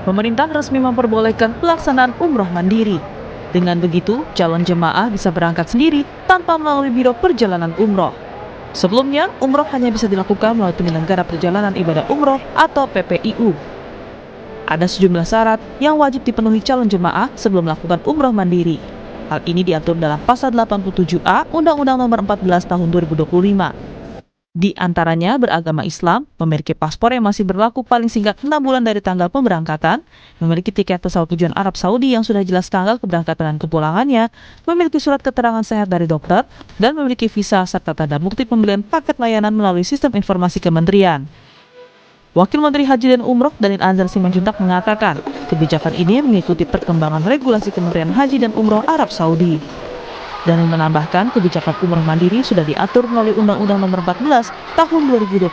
pemerintah resmi memperbolehkan pelaksanaan umroh mandiri. Dengan begitu, calon jemaah bisa berangkat sendiri tanpa melalui biro perjalanan umroh. Sebelumnya, umroh hanya bisa dilakukan melalui penyelenggara perjalanan ibadah umroh atau PPIU. Ada sejumlah syarat yang wajib dipenuhi calon jemaah sebelum melakukan umroh mandiri. Hal ini diatur dalam pasal 87A Undang-Undang Nomor 14 Tahun 2025. Di antaranya beragama Islam, memiliki paspor yang masih berlaku paling singkat 6 bulan dari tanggal pemberangkatan, memiliki tiket pesawat tujuan Arab Saudi yang sudah jelas tanggal keberangkatan dan kepulangannya, memiliki surat keterangan sehat dari dokter, dan memiliki visa serta tanda bukti pembelian paket layanan melalui sistem informasi kementerian. Wakil Menteri Haji dan Umroh Danil Anzar Simanjuntak mengatakan, kebijakan ini mengikuti perkembangan regulasi Kementerian Haji dan Umroh Arab Saudi. Dan menambahkan kebijakan umroh mandiri sudah diatur melalui Undang-Undang Nomor 14 Tahun 2025.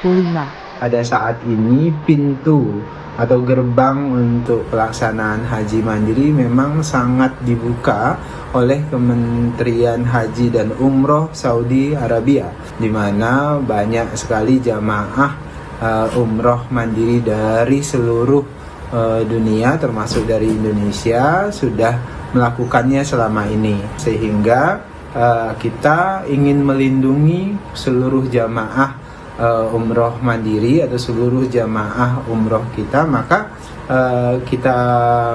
Pada saat ini pintu atau gerbang untuk pelaksanaan haji mandiri memang sangat dibuka oleh Kementerian Haji dan Umroh Saudi Arabia, di mana banyak sekali jamaah umroh mandiri dari seluruh dunia termasuk dari Indonesia sudah melakukannya selama ini, sehingga kita ingin melindungi seluruh jamaah umroh mandiri atau seluruh jamaah umroh kita, maka kita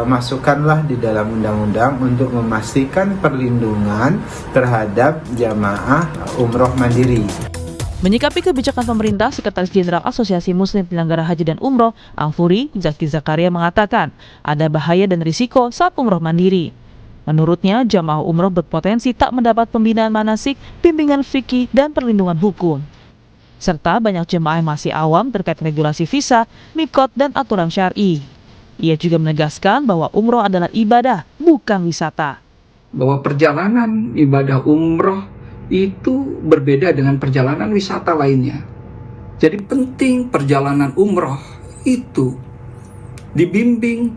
masukkanlah di dalam undang-undang untuk memastikan perlindungan terhadap jamaah umroh mandiri. Menyikapi kebijakan pemerintah, Sekretaris Jenderal Asosiasi Muslim Penyelenggara Haji dan Umroh, Ampuri, Zaki Zakaria mengatakan ada bahaya dan risiko saat umroh mandiri. Menurutnya, jamaah umroh berpotensi tak mendapat pembinaan manasik, bimbingan fikih, dan perlindungan hukum. Serta banyak jemaah yang masih awam terkait regulasi visa, mikot, dan aturan syar'i. Ia juga menegaskan bahwa umroh adalah ibadah, bukan wisata. Bahwa perjalanan ibadah umroh itu berbeda dengan perjalanan wisata lainnya. Jadi penting perjalanan umroh itu dibimbing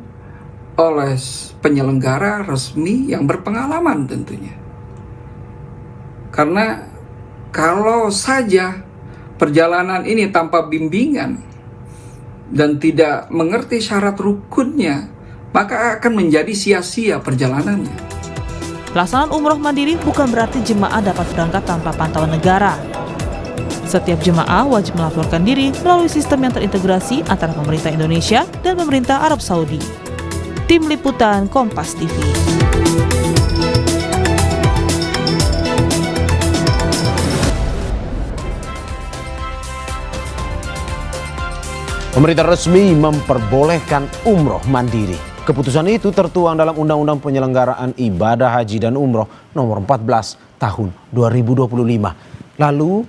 oleh penyelenggara resmi yang berpengalaman tentunya. Karena kalau saja perjalanan ini tanpa bimbingan dan tidak mengerti syarat rukunnya, maka akan menjadi sia-sia perjalanannya. Pelaksanaan umroh mandiri bukan berarti jemaah dapat berangkat tanpa pantauan negara. Setiap jemaah wajib melaporkan diri melalui sistem yang terintegrasi antara pemerintah Indonesia dan pemerintah Arab Saudi. Tim Liputan Kompas TV. Pemerintah resmi memperbolehkan umroh mandiri. Keputusan itu tertuang dalam Undang-Undang Penyelenggaraan Ibadah Haji dan Umroh Nomor 14 Tahun 2025. Lalu,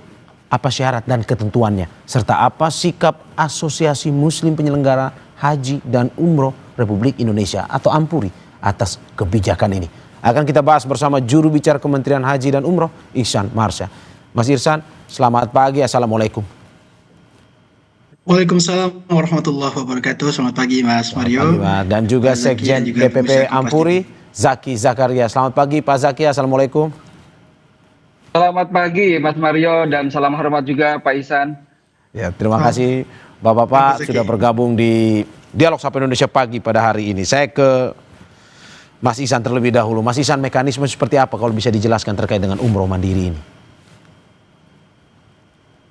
apa syarat dan ketentuannya? Serta apa sikap Asosiasi Muslim Penyelenggara Haji dan Umroh Republik Indonesia atau Ampuri atas kebijakan ini? Akan kita bahas bersama juru bicara Kementerian Haji dan Umroh, Ihsan Marsha. Mas Ihsan, selamat pagi. Assalamualaikum. Waalaikumsalam warahmatullahi wabarakatuh. Selamat pagi Mas Mario. Pagi, Mas. Dan juga Sekjen DPP Ampuri, Zaki Zakaria. Selamat pagi Pak Zaki, Assalamualaikum. Selamat pagi Mas Mario dan salam hormat juga Pak Ihsan. Ya, terima kasih Bapak-bapak sudah bergabung di Dialog Sapa Indonesia Pagi pada hari ini. Saya ke Mas Ihsan terlebih dahulu. Mas Ihsan, mekanisme seperti apa kalau bisa dijelaskan terkait dengan umroh mandiri ini?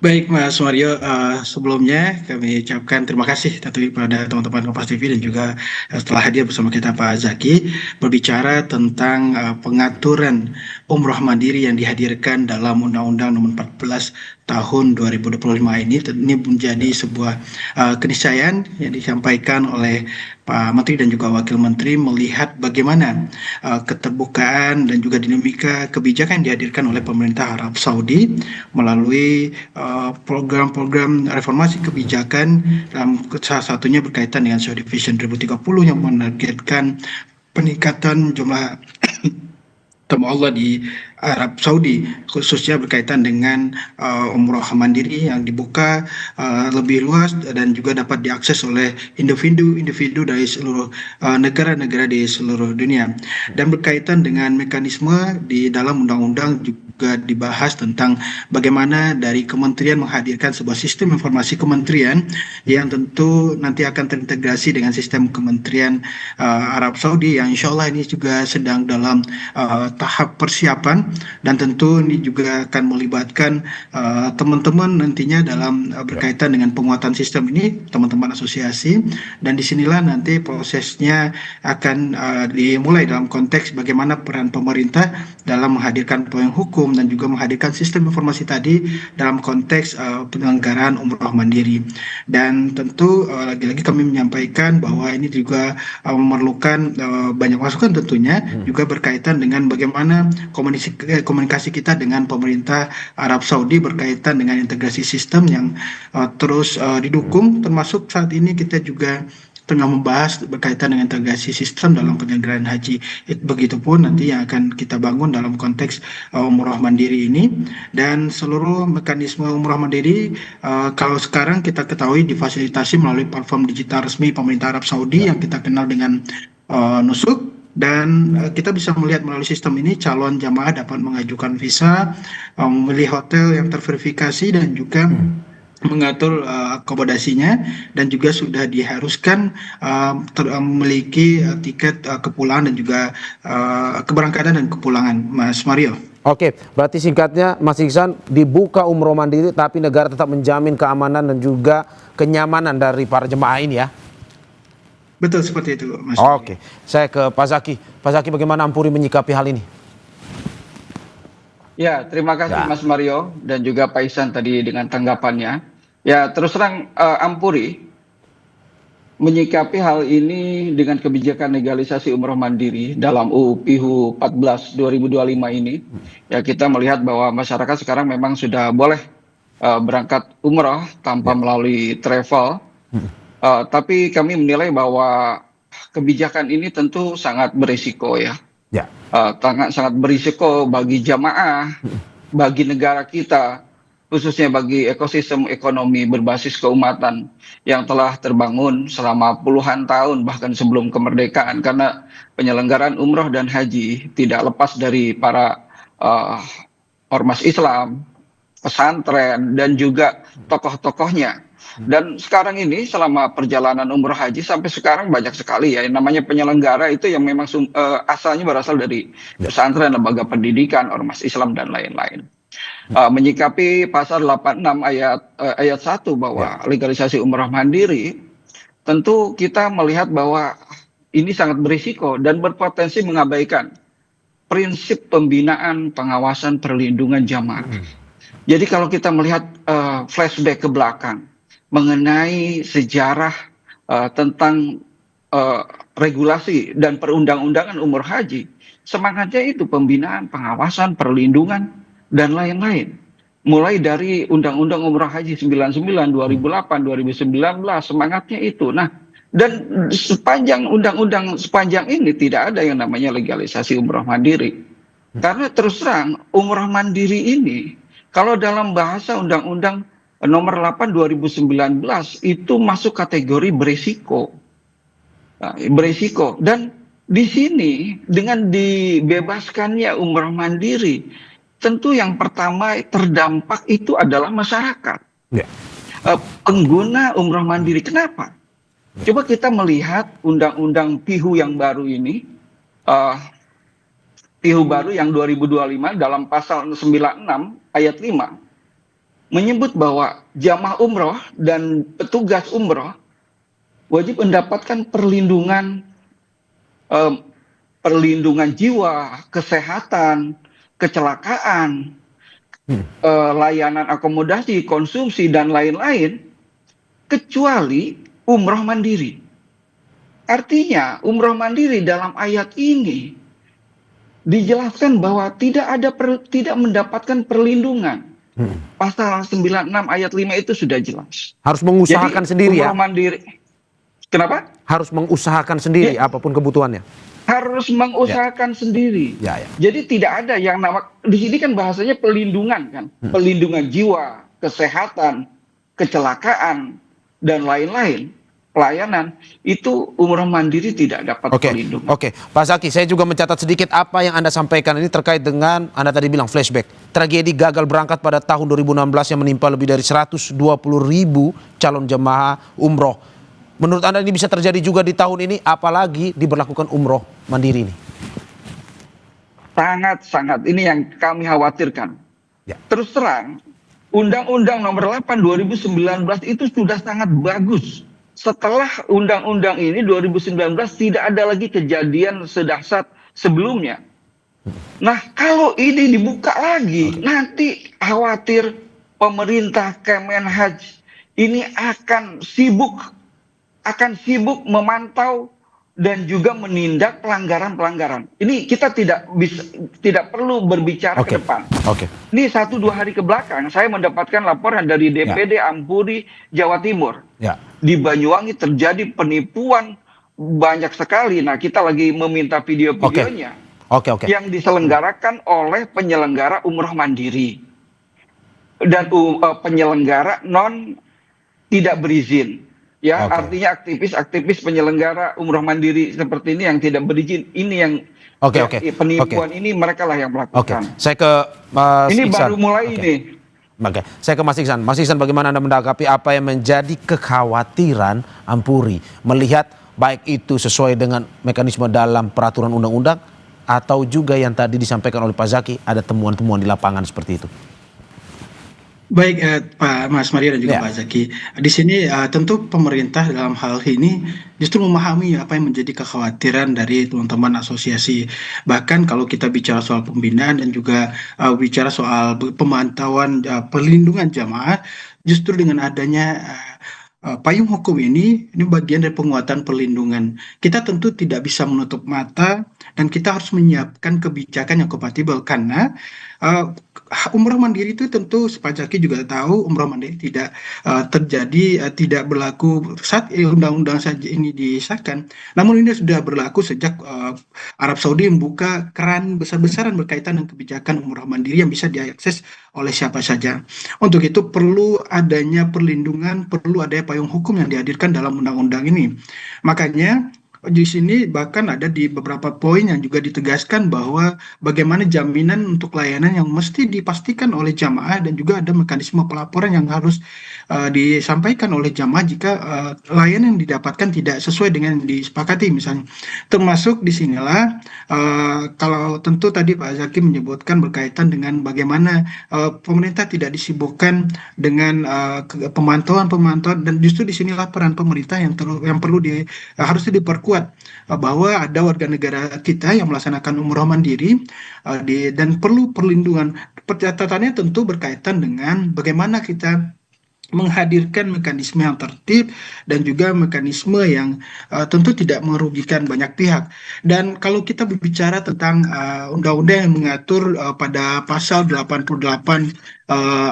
Baik Mas Mario, sebelumnya kami ucapkan terima kasih tentunya kepada teman-teman Kompas TV dan juga setelah hadir bersama kita Pak Zaki berbicara tentang pengaturan umroh mandiri yang dihadirkan dalam Undang-Undang Nomor 14 Tahun 2025 ini menjadi sebuah keniscayaan yang disampaikan oleh Pak Menteri dan juga Wakil Menteri melihat bagaimana keterbukaan dan juga dinamika kebijakan yang dihadirkan oleh pemerintah Arab Saudi melalui program-program reformasi kebijakan, salah satunya berkaitan dengan Saudi Vision 2030 yang menargetkan peningkatan jumlah tamu Allah di Arab Saudi, khususnya berkaitan dengan umroh mandiri yang dibuka lebih luas dan juga dapat diakses oleh individu-individu dari seluruh negara-negara di seluruh dunia. Dan berkaitan dengan mekanisme di dalam undang-undang juga dibahas tentang bagaimana dari kementerian menghadirkan sebuah sistem informasi kementerian yang tentu nanti akan terintegrasi dengan sistem kementerian Arab Saudi yang insya Allah ini juga sedang dalam tahap persiapan, dan tentu ini juga akan melibatkan teman-teman nantinya dalam berkaitan dengan penguatan sistem ini, teman-teman asosiasi, dan disinilah nanti prosesnya akan dimulai dalam konteks bagaimana peran pemerintah dalam menghadirkan payung hukum dan juga menghadirkan sistem informasi tadi dalam konteks penyelenggaraan umroh mandiri. Dan tentu lagi-lagi kami menyampaikan bahwa ini juga memerlukan banyak masukan tentunya, juga berkaitan dengan bagaimana komunikasi kita dengan pemerintah Arab Saudi berkaitan dengan integrasi sistem yang terus didukung, termasuk saat ini kita juga tengah membahas berkaitan dengan integrasi sistem dalam penyelenggaraan haji. Begitupun nanti yang akan kita bangun dalam konteks umroh mandiri ini, dan seluruh mekanisme umroh mandiri kalau sekarang kita ketahui difasilitasi melalui platform digital resmi pemerintah Arab Saudi yang kita kenal dengan Nusuk. Dan kita bisa melihat melalui sistem ini calon jamaah dapat mengajukan visa, memilih hotel yang terverifikasi, dan juga mengatur akomodasinya, dan juga sudah diharuskan memiliki tiket kepulangan dan juga keberangkatan dan kepulangan, Mas Mario. Oke, berarti singkatnya Mas Iksan, dibuka umroh mandiri tapi negara tetap menjamin keamanan dan juga kenyamanan dari para jemaah ini ya? Betul seperti itu, Mas. Oke, saya ke Pak Zaki. Pak Zaki, bagaimana Ampuri menyikapi hal ini? Ya, terima kasih Mas Mario dan juga Pak Ihsan tadi dengan tanggapannya. Ya, terus terang Ampuri menyikapi hal ini dengan kebijakan legalisasi umroh mandiri dalam UU PIHU 14 2025 ini. Ya, kita melihat bahwa masyarakat sekarang memang sudah boleh berangkat umroh tanpa melalui travel. Tapi kami menilai bahwa kebijakan ini tentu sangat berisiko ya. Sangat berisiko bagi jamaah, bagi negara kita, khususnya bagi ekosistem ekonomi berbasis keumatan yang telah terbangun selama puluhan tahun bahkan sebelum kemerdekaan, karena penyelenggaraan umroh dan haji tidak lepas dari para ormas Islam, pesantren, dan juga tokoh-tokohnya. Dan sekarang ini selama perjalanan umroh haji sampai sekarang banyak sekali ya yang namanya penyelenggara itu yang memang asalnya berasal dari pesantren, lembaga pendidikan, ormas Islam, dan lain-lain. Menyikapi pasal 86 ayat 1 bahwa legalisasi umroh mandiri, tentu kita melihat bahwa ini sangat berisiko dan berpotensi mengabaikan prinsip pembinaan, pengawasan, perlindungan jamaah. Jadi kalau kita melihat flashback ke belakang mengenai sejarah tentang regulasi dan perundang-undangan umroh haji, semangatnya itu pembinaan, pengawasan, perlindungan, dan lain-lain. Mulai dari Undang-Undang Umroh Haji 99, 2008, 2019, semangatnya itu. Nah, dan sepanjang undang-undang sepanjang ini tidak ada yang namanya legalisasi umroh mandiri. Karena terus terang umroh mandiri ini, kalau dalam bahasa Undang-Undang Nomor 8 2019 itu masuk kategori berisiko. Berisiko. Dan di sini dengan dibebaskannya umroh mandiri, tentu yang pertama terdampak itu adalah masyarakat. Pengguna umroh mandiri. Kenapa? Coba kita melihat undang-undang PIHU yang baru ini. PIHU baru yang 2025 dalam pasal 96 ayat 5 menyebut bahwa jamaah umroh dan petugas umroh wajib mendapatkan perlindungan jiwa, kesehatan, kecelakaan, layanan akomodasi, konsumsi, dan lain-lain, kecuali umroh mandiri. Artinya umroh mandiri dalam ayat ini dijelaskan bahwa tidak mendapatkan perlindungan. Pasal 96 ayat 5 itu sudah jelas. Harus mengusahakan sendiri ya? Umroh mandiri. Kenapa? Harus mengusahakan sendiri apapun kebutuhannya. harus mengusahakan sendiri. Ya, ya. Jadi tidak ada yang nama di sini kan bahasanya pelindungan kan, pelindungan jiwa, kesehatan, kecelakaan dan lain-lain. Pelayanan itu umroh mandiri tidak dapat Oke, pelindungan. oke, Pak Zaki, saya juga mencatat sedikit apa yang Anda sampaikan ini terkait dengan Anda tadi bilang flashback. Tragedi gagal berangkat pada tahun 2016 yang menimpa lebih dari 120.000 calon jemaah umroh. Menurut Anda ini bisa terjadi juga di tahun ini, apalagi diberlakukan umroh mandiri ini? Sangat-sangat ini yang kami khawatirkan. Ya. Terus terang, Undang-Undang Nomor 8 2019 itu sudah sangat bagus. Setelah undang-undang ini 2019 tidak ada lagi kejadian sedahsyat sebelumnya. Nah, kalau ini dibuka lagi, nanti khawatir pemerintah Kemenhaj ini akan sibuk memantau dan juga menindak pelanggaran-pelanggaran. Ini kita tidak perlu berbicara ke depan. Oke. Ini 1-2 hari ke belakang saya mendapatkan laporan dari DPD Ampuri Jawa Timur. Ya. Di Banyuwangi terjadi penipuan banyak sekali. Nah, kita lagi meminta video-videonya Oke. yang diselenggarakan oleh penyelenggara umroh mandiri dan penyelenggara non tidak berizin. Ya, artinya aktivis-aktivis penyelenggara umroh mandiri seperti ini yang tidak berizin, ini yang penipuan ini mereka lah yang melakukan. Saya ke Mas ini Iksan. baru mulai ini. Oke, saya ke Mas Iksan. Mas Iksan, bagaimana Anda menanggapi apa yang menjadi kekhawatiran Ampuri melihat baik itu sesuai dengan mekanisme dalam peraturan undang-undang atau juga yang tadi disampaikan oleh Pak Zaki ada temuan-temuan di lapangan seperti itu? Baik, Pak Mas Mario dan juga Pak Zaki. Di sini tentu pemerintah dalam hal ini justru memahami apa yang menjadi kekhawatiran dari teman-teman asosiasi. Bahkan kalau kita bicara soal pembinaan dan juga bicara soal pemantauan perlindungan jamaah, justru dengan adanya payung hukum ini bagian dari penguatan perlindungan. Kita tentu tidak bisa menutup mata dan kita harus menyiapkan kebijakan yang kompatibel karena umroh mandiri itu tentu Pak Zaki juga tahu umroh mandiri tidak terjadi tidak berlaku saat undang-undang saja ini disahkan. Namun ini sudah berlaku sejak Arab Saudi membuka keran besar-besaran berkaitan dengan kebijakan umroh mandiri yang bisa diakses oleh siapa saja. Untuk itu perlu adanya perlindungan, perlu adanya payung hukum yang dihadirkan dalam undang-undang ini. Makanya di sini bahkan ada di beberapa poin yang juga ditegaskan bahwa bagaimana jaminan untuk layanan yang mesti dipastikan oleh jamaah dan juga ada mekanisme pelaporan yang harus disampaikan oleh jamaah jika layanan yang didapatkan tidak sesuai dengan yang disepakati misalnya. Termasuk disinilah kalau tentu tadi Pak Zaki menyebutkan berkaitan dengan bagaimana pemerintah tidak disibukkan dengan pemantauan dan justru disinilah peran pemerintah yang perlu harusnya diperkuat bahwa ada warga negara kita yang melaksanakan umroh mandiri dan perlu perlindungan. Catatannya tentu berkaitan dengan bagaimana kita menghadirkan mekanisme yang tertib dan juga mekanisme yang tentu tidak merugikan banyak pihak. Dan kalau kita berbicara tentang undang-undang yang mengatur pada pasal 88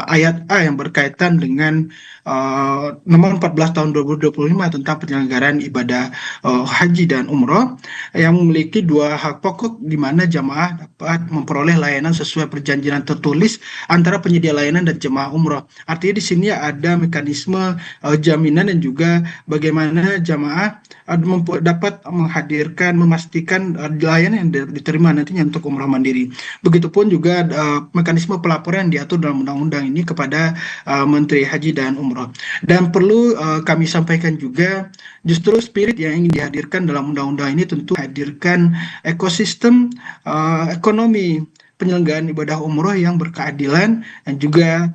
ayat A yang berkaitan dengan nomor 14 tahun 2025 tentang penyelenggaraan ibadah haji dan umroh yang memiliki dua hak pokok di mana jamaah dapat memperoleh layanan sesuai perjanjian tertulis antara penyedia layanan dan jemaah umroh. Artinya di sini ada mekanisme jaminan dan juga bagaimana jamaah dapat memastikan layanan yang diterima nantinya untuk umroh mandiri. Begitupun juga mekanisme pelaporan yang diatur dalam undang-undang ini kepada Menteri Haji dan Umroh. Dan perlu kami sampaikan juga justru spirit yang ingin dihadirkan dalam undang-undang ini tentu hadirkan ekosistem ekonomi penyelenggaraan ibadah umroh yang berkeadilan dan juga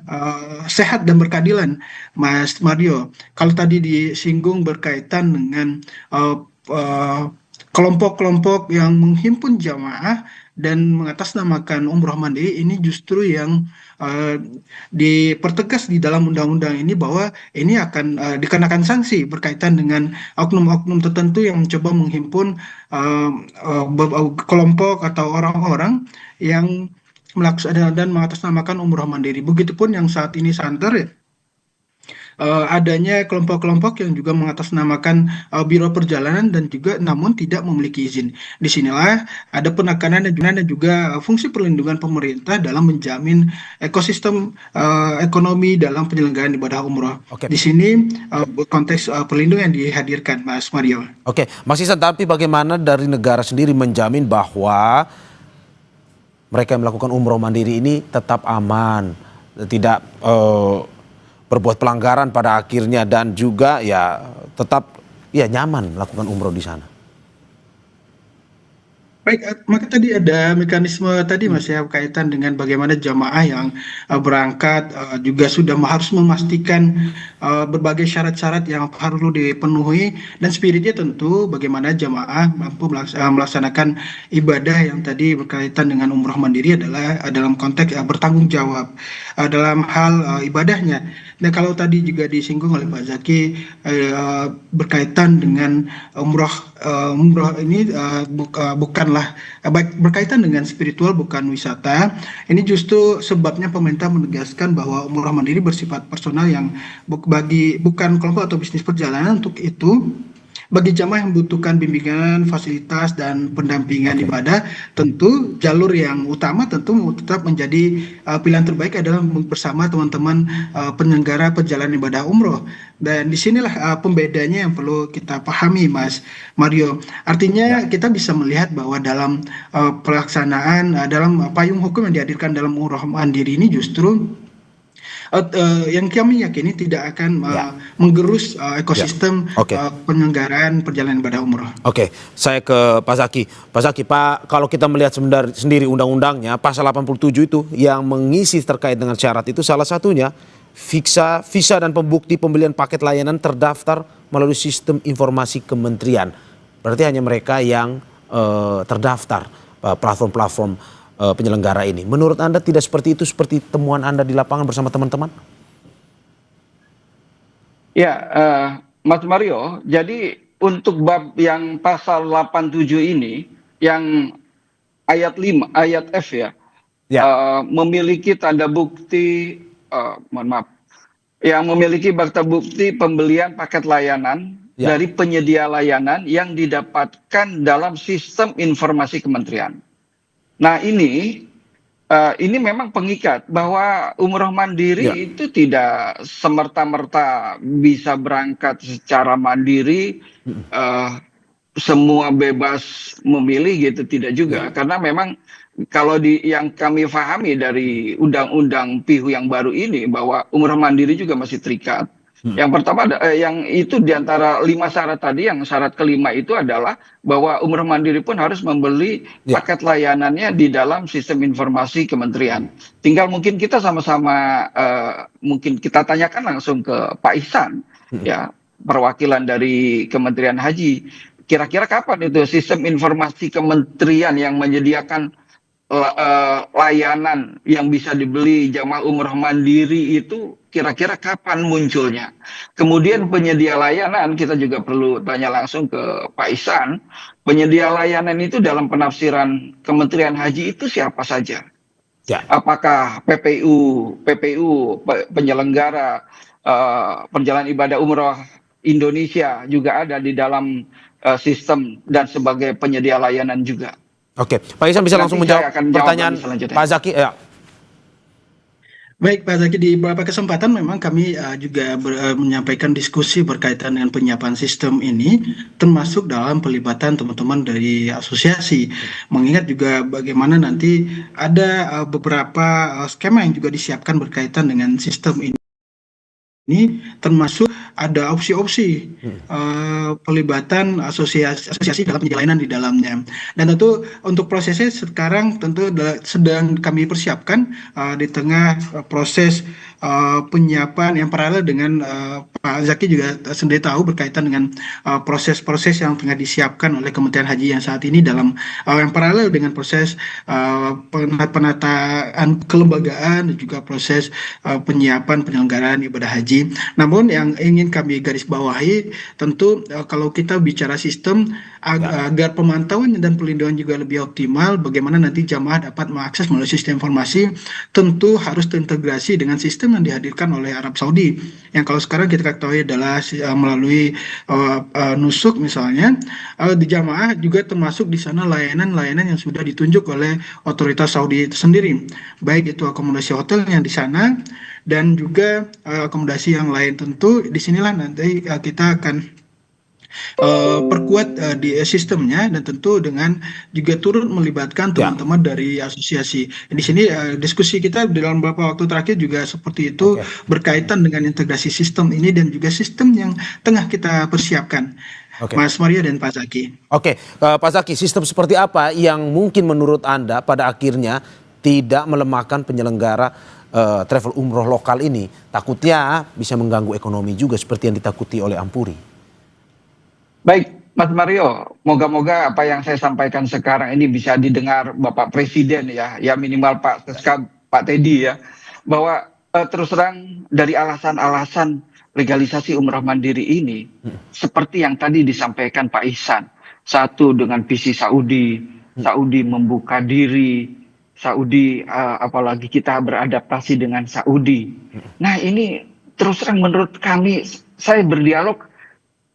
sehat dan berkeadilan, Mas Mario. Kalau tadi disinggung berkaitan dengan kelompok-kelompok yang menghimpun jamaah dan mengatasnamakan umroh mandiri, ini justru yang dipertegas di dalam undang-undang ini bahwa ini akan dikenakan sanksi berkaitan dengan oknum-oknum tertentu yang mencoba menghimpun kelompok atau orang-orang yang melaksanakan dan mengatasnamakan umroh mandiri. Begitupun yang saat ini santer adanya kelompok-kelompok yang juga mengatasnamakan biro perjalanan dan juga namun tidak memiliki izin. Disinilah ada penekanan dan juga fungsi perlindungan pemerintah dalam menjamin ekosistem ekonomi dalam penyelenggaraan ibadah umroh. Oke. Di sini konteks perlindungan yang dihadirkan, Mas Mario. Oke, Mas Ihsan, tapi bagaimana dari negara sendiri menjamin bahwa mereka yang melakukan umroh mandiri ini tetap aman, tidak berbuat pelanggaran pada akhirnya dan juga ya tetap ya nyaman melakukan umroh di sana? Baik, maka tadi ada mekanisme tadi Mas ya kaitan dengan bagaimana jamaah yang berangkat juga sudah harus memastikan berbagai syarat-syarat yang perlu dipenuhi dan spiritnya tentu bagaimana jamaah mampu melaksanakan ibadah yang tadi berkaitan dengan umroh mandiri adalah dalam konteks bertanggung jawab dalam hal ibadahnya. Dan kalau tadi juga disinggung oleh Pak Zaki berkaitan dengan umroh ini bukanlah berkaitan dengan spiritual bukan wisata. Ini justru sebabnya pemerintah menegaskan bahwa umroh mandiri bersifat personal yang bukan kelompok atau bisnis perjalanan. Untuk itu bagi jamaah yang membutuhkan bimbingan, fasilitas, dan pendampingan ibadah, tentu jalur yang utama tentu tetap menjadi pilihan terbaik adalah bersama teman-teman penyelenggara perjalanan ibadah umroh. Dan disinilah pembedanya yang perlu kita pahami, Mas Mario. Artinya kita bisa melihat bahwa dalam pelaksanaan, dalam payung hukum yang dihadirkan dalam umroh mandiri ini justru yang kami yakini tidak akan menggerus ekosistem penyelenggaraan perjalanan ibadah umroh. Oke, saya ke Pak Zaki. Pak Zaki, kalau kita melihat sendiri undang-undangnya, pasal 87 itu yang mengisi terkait dengan syarat itu salah satunya visa dan pembukti pembelian paket layanan terdaftar melalui sistem informasi kementerian. Berarti hanya mereka yang terdaftar platform-platform penyelenggara ini. Menurut Anda tidak seperti itu, seperti temuan Anda di lapangan bersama teman-teman? Ya, Mas Mario, jadi untuk bab yang pasal 87 ini, yang ayat 5, ayat F ya, memiliki tanda bukti, yang memiliki bukti bukti pembelian paket layanan dari penyedia layanan yang didapatkan dalam sistem informasi kementerian. Nah ini memang pengikat bahwa umroh mandiri itu tidak semerta-merta bisa berangkat secara mandiri, semua bebas memilih gitu, tidak juga. Karena memang kalau yang kami pahami dari undang-undang PIHU yang baru ini bahwa umroh mandiri juga masih terikat. Yang pertama, yang itu diantara 5 syarat tadi, yang syarat kelima itu adalah bahwa umroh mandiri pun harus membeli paket layanannya di dalam sistem informasi kementerian. Tinggal mungkin kita sama-sama mungkin kita tanyakan langsung ke Pak Ihsan, ya perwakilan dari Kementerian Haji. Kira-kira kapan itu sistem informasi kementerian yang menyediakan layanan yang bisa dibeli jamaah umroh mandiri itu kira-kira kapan munculnya? Kemudian penyedia layanan kita juga perlu tanya langsung ke Pak Ihsan. Penyedia layanan itu dalam penafsiran Kementerian Haji itu siapa saja? Apakah PPU penyelenggara perjalanan ibadah umroh Indonesia juga ada di dalam sistem dan sebagai penyedia layanan juga? Oke, Pak Ihsan bisa langsung menjawab pertanyaan Pak Zaki. Baik Pak Zaki, di beberapa kesempatan memang kami juga menyampaikan diskusi berkaitan dengan penyiapan sistem ini, termasuk dalam pelibatan teman-teman dari asosiasi. Mengingat juga bagaimana nanti ada beberapa skema yang juga disiapkan berkaitan dengan sistem ini, termasuk ada opsi-opsi pelibatan asosiasi dalam layanan di dalamnya. Dan tentu untuk prosesnya sekarang tentu sedang kami persiapkan di tengah proses penyiapan yang paralel dengan Pak Zaki juga sendiri tahu berkaitan dengan proses-proses yang tengah disiapkan oleh Kementerian Haji yang saat ini dalam yang paralel dengan proses penataan kelembagaan dan juga proses penyiapan penyelenggaraan ibadah haji. Namun yang ingin kami garis bawahi tentu kalau kita bicara sistem agar pemantauan dan perlindungan juga lebih optimal, bagaimana nanti jamaah dapat mengakses melalui sistem informasi, tentu harus terintegrasi dengan sistem sistem yang dihadirkan oleh Arab Saudi, yang kalau sekarang kita ketahui adalah melalui nusuk misalnya, di jamaah juga termasuk di sana layanan-layanan yang sudah ditunjuk oleh otoritas Saudi itu sendiri, baik itu akomodasi hotel yang di sana dan juga akomodasi yang lain. Tentu disinilah nanti kita akan perkuat di sistemnya, dan tentu dengan juga turut melibatkan teman-teman dari asosiasi. Di sini diskusi kita dalam beberapa waktu terakhir juga seperti itu, berkaitan dengan integrasi sistem ini dan juga sistem yang tengah kita persiapkan. Mas Mario dan Pak Zaki. Pak Zaki, sistem seperti apa yang mungkin menurut Anda pada akhirnya tidak melemahkan penyelenggara travel umroh lokal ini? Takutnya bisa mengganggu ekonomi juga seperti yang ditakuti oleh Ampuri. Baik, Mas Mario, moga-moga apa yang saya sampaikan sekarang ini bisa didengar Bapak Presiden ya minimal Pak Seska, Pak Teddy ya, bahwa terus terang dari alasan-alasan legalisasi umrah mandiri ini, seperti yang tadi disampaikan Pak Ihsan, satu dengan visi Saudi membuka diri, Saudi apalagi kita beradaptasi dengan Saudi. Nah ini terus terang menurut kami, saya berdialog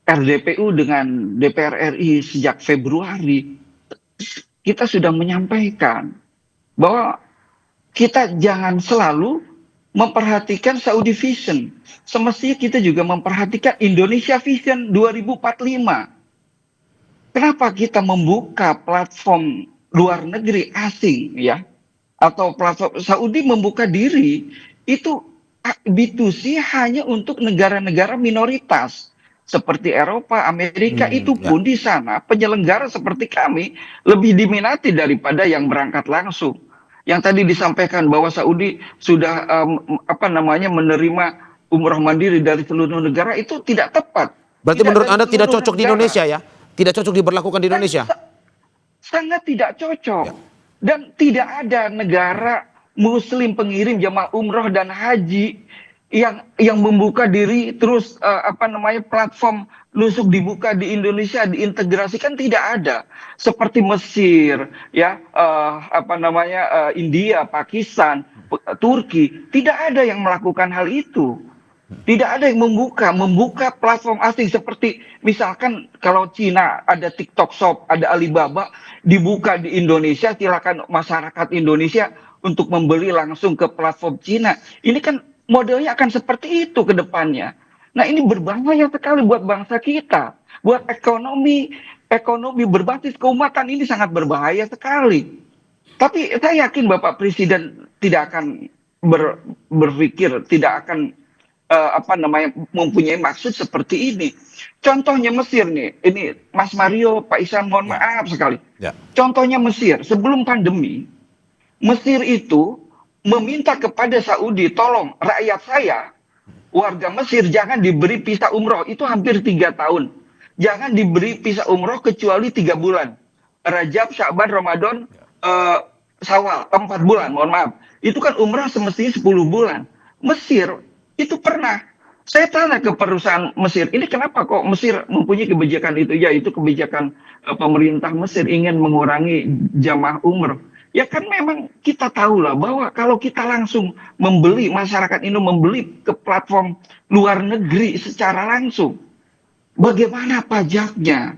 RDPU dengan DPR RI sejak Februari, kita sudah menyampaikan bahwa kita jangan selalu memperhatikan Saudi Vision. Semestinya kita juga memperhatikan Indonesia Vision 2045. Kenapa kita membuka platform luar negeri asing ya? Atau platform Saudi membuka diri itu B2C hanya untuk negara-negara minoritas. Seperti Eropa, Amerika, itu pun di sana penyelenggara seperti kami lebih diminati daripada yang berangkat langsung. Yang tadi disampaikan bahwa Saudi sudah menerima umroh mandiri dari seluruh negara itu tidak tepat. Berarti menurut Anda tidak cocok di Indonesia ya? Tidak cocok diberlakukan di Indonesia? Sangat tidak cocok. Dan tidak ada negara Muslim pengirim jamaah umroh dan haji yang membuka diri terus platform nusuk dibuka di Indonesia diintegrasikan, tidak ada. Seperti Mesir ya, India, Pakistan, Turki, tidak ada yang melakukan hal itu. Tidak ada yang membuka platform asing seperti misalkan kalau Cina ada TikTok Shop, ada Alibaba, dibuka di Indonesia, silakan masyarakat Indonesia untuk membeli langsung ke platform Cina. Ini kan modelnya akan seperti itu ke depannya. Nah ini berbahaya sekali buat bangsa kita. Buat ekonomi berbasis keumatan ini sangat berbahaya sekali. Tapi saya yakin Bapak Presiden tidak akan berpikir, tidak akan mempunyai maksud seperti ini. Contohnya Mesir nih, ini Mas Mario, Pak Ihsan, mohon maaf sekali. Contohnya Mesir, sebelum pandemi, Mesir itu meminta kepada Saudi, tolong rakyat saya, warga Mesir jangan diberi visa umroh, itu hampir 3 tahun. Jangan diberi visa umroh kecuali 3 bulan. Rajab, Sya'ban, Ramadan, Syawal, 4 bulan, mohon maaf. Itu kan umrah semestinya 10 bulan. Mesir, itu pernah. Saya tanya ke perusahaan Mesir, ini kenapa kok Mesir mempunyai kebijakan itu? Ya itu kebijakan pemerintah Mesir ingin mengurangi jamaah umroh. Ya kan memang kita tahu lah bahwa kalau kita langsung membeli, masyarakat Indo membeli ke platform luar negeri secara langsung, bagaimana pajaknya?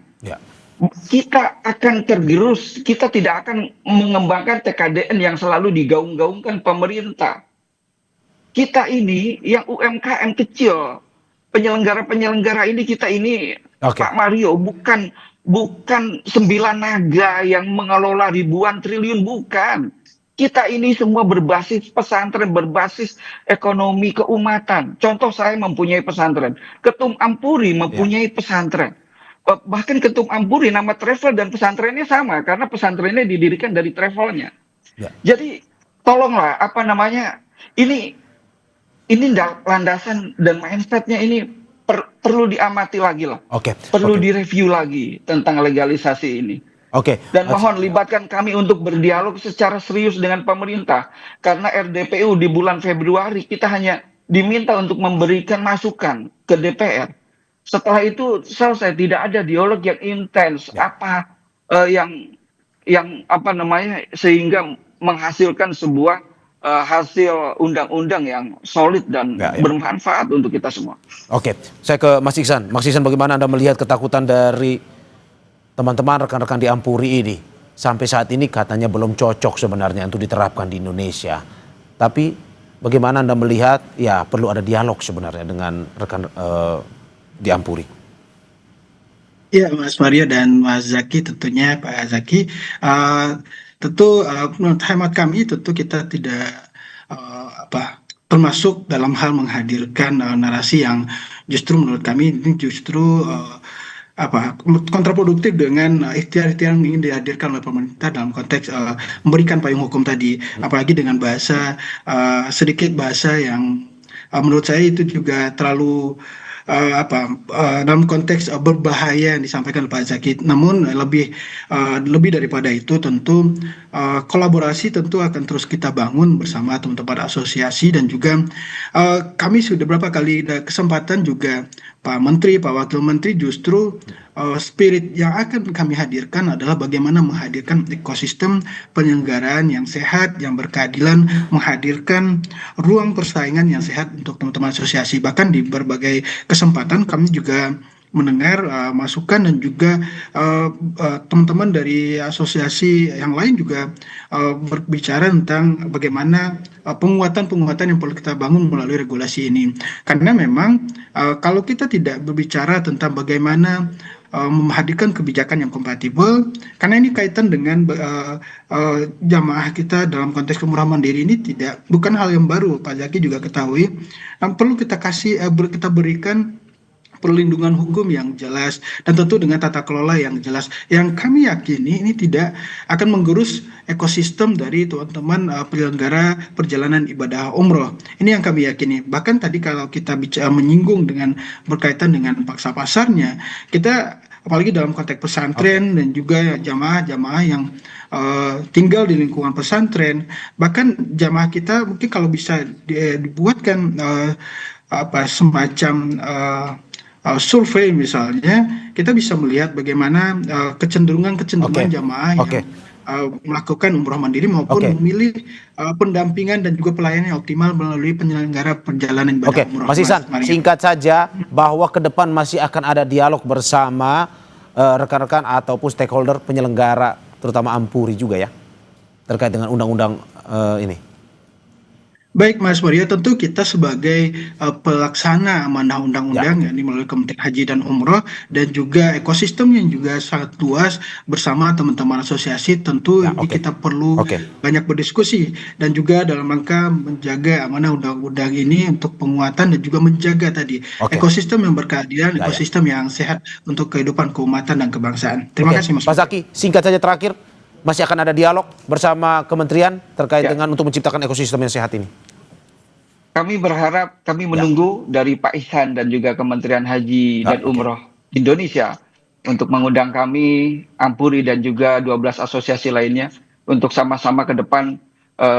Kita akan tergerus, kita tidak akan mengembangkan TKDN yang selalu digaung-gaungkan pemerintah. Kita ini yang UMKM kecil, penyelenggara-penyelenggara ini, kita ini Pak Mario bukan 9 naga yang mengelola ribuan triliun, bukan. Kita ini semua berbasis pesantren, berbasis ekonomi keumatan. Contoh saya mempunyai pesantren. Ketum Ampuri mempunyai pesantren. Bahkan Ketum Ampuri nama travel dan pesantrennya sama karena pesantrennya didirikan dari travelnya. Jadi tolonglah ini landasan dan mindsetnya ini perlu diamati lagi lah. Perlu direview lagi tentang legalisasi ini. Dan mohon libatkan kami untuk berdialog secara serius dengan pemerintah. Karena RDPU di bulan Februari kita hanya diminta untuk memberikan masukan ke DPR. Setelah itu selesai, tidak ada dialog yang intens sehingga menghasilkan sebuah hasil undang-undang yang solid dan Ya. bermanfaat untuk kita semua. Oke, saya ke Mas Iksan. Mas Iksan, bagaimana Anda melihat ketakutan dari teman-teman rekan-rekan di Ampuri ini? Sampai saat ini katanya belum cocok sebenarnya untuk diterapkan di Indonesia. Tapi bagaimana Anda melihat ya perlu ada dialog sebenarnya dengan rekan di Ampuri? Ya, Mas Mario dan Mas Zaki, tentunya Pak Zaki, tentu menurut hemat kami tentu kita tidak termasuk dalam hal menghadirkan narasi yang justru menurut kami ini justru kontraproduktif dengan ikhtiar-ikhtiar yang ingin dihadirkan oleh pemerintah dalam konteks memberikan payung hukum tadi, apalagi dengan bahasa sedikit bahasa yang menurut saya itu juga terlalu dalam konteks berbahaya yang disampaikan oleh Pak Zaki. Namun lebih daripada itu tentu kolaborasi tentu akan terus kita bangun bersama teman-teman asosiasi, dan juga kami sudah beberapa kali kesempatan juga Pak Menteri, Pak Wakil Menteri, justru spirit yang akan kami hadirkan adalah bagaimana menghadirkan ekosistem penyelenggaraan yang sehat, yang berkeadilan, menghadirkan ruang persaingan yang sehat untuk teman-teman asosiasi. Bahkan di berbagai kesempatan kami juga mendengar masukan, dan juga teman-teman dari asosiasi yang lain juga berbicara tentang bagaimana penguatan-penguatan yang perlu kita bangun melalui regulasi ini. Karena memang kalau kita tidak berbicara tentang bagaimana menghadirkan kebijakan yang kompatibel, karena ini kaitan dengan jamaah kita dalam konteks kemurahan mandiri ini bukan hal yang baru, Pak Zaki juga ketahui. Perlu kita kita berikan perlindungan hukum yang jelas, dan tentu dengan tata kelola yang jelas, yang kami yakini ini tidak akan menggerus ekosistem dari teman-teman penyelenggara perjalanan ibadah umroh. Ini yang kami yakini. Bahkan tadi kalau kita bicara menyinggung dengan berkaitan dengan paksa pasarnya, kita apalagi dalam konteks pesantren dan juga jamaah-jamaah yang tinggal di lingkungan pesantren, bahkan jamaah kita mungkin kalau bisa dibuatkan semacam survei misalnya, kita bisa melihat bagaimana kecenderungan jamaah yang melakukan umroh mandiri maupun memilih pendampingan dan juga pelayanan yang optimal melalui penyelenggara perjalanan ibadah umroh. Mas Iksan, singkat saja bahwa ke depan masih akan ada dialog bersama rekan-rekan ataupun stakeholder penyelenggara, terutama Ampuri juga ya, terkait dengan undang-undang ini. Baik Mas Mario, tentu kita sebagai pelaksana amanah undang-undang yakni melalui Kementerian Haji dan Umroh, dan juga ekosistem yang juga sangat luas bersama teman-teman asosiasi, tentu kita perlu banyak berdiskusi, dan juga dalam rangka menjaga amanah undang-undang ini untuk penguatan dan juga menjaga tadi ekosistem yang berkeadilan, ekosistem yang sehat untuk kehidupan keumatan dan kebangsaan. Terima kasih Mas. Pak Zaki, singkat saja terakhir, masih akan ada dialog bersama kementerian terkait dengan untuk menciptakan ekosistem yang sehat ini? Kami berharap, kami menunggu dari Pak Ihsan dan juga Kementerian Haji dan Umroh Indonesia untuk mengundang kami, Ampuri dan juga 12 asosiasi lainnya untuk sama-sama ke depan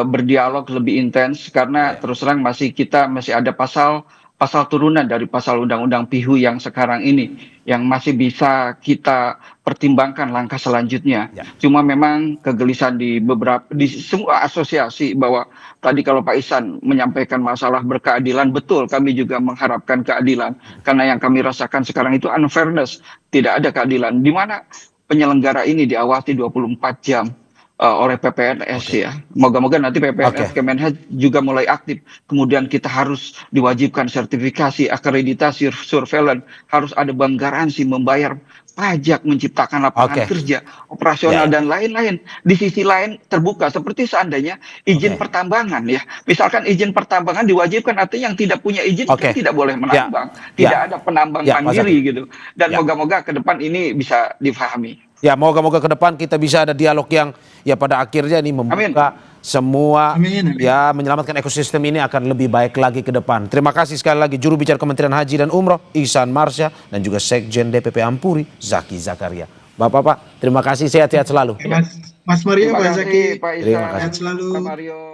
berdialog lebih intens, karena terus terang masih ada pasal turunan dari pasal Undang-Undang PIHU yang sekarang ini yang masih bisa kita pertimbangkan langkah selanjutnya. Cuma memang kegelisahan di semua asosiasi bahwa tadi kalau Pak Ihsan menyampaikan masalah berkeadilan, betul kami juga mengharapkan keadilan, karena yang kami rasakan sekarang itu unfairness, tidak ada keadilan, di mana penyelenggara ini diawasi 24 jam oleh PPNS ya. Moga-moga nanti PPNS Kemenhaj juga mulai aktif. Kemudian kita harus diwajibkan sertifikasi, akreditasi, surveillance, harus ada bank garansi, membayar pajak, menciptakan lapangan kerja, operasional dan lain-lain. Di sisi lain terbuka, seperti seandainya izin pertambangan ya. Misalkan izin pertambangan diwajibkan, artinya yang tidak punya izin tidak boleh menambang. Tidak ada penambang mandiri gitu. Dan moga-moga ke depan ini bisa difahami. Ya, moga-moga ke depan kita bisa ada dialog yang ya pada akhirnya ini membuka semua ya, menyelamatkan ekosistem ini akan lebih baik lagi ke depan. Terima kasih sekali lagi juru bicara Kementerian Haji dan Umroh Ihsan Marsya dan juga Sekjen DPP Ampuri Zaki Zakaria. Bapak-bapak, terima kasih, sehat-sehat selalu. Mas Mario, Pak Zaki, Pak Ihsan, sehat selalu. Pak Mario.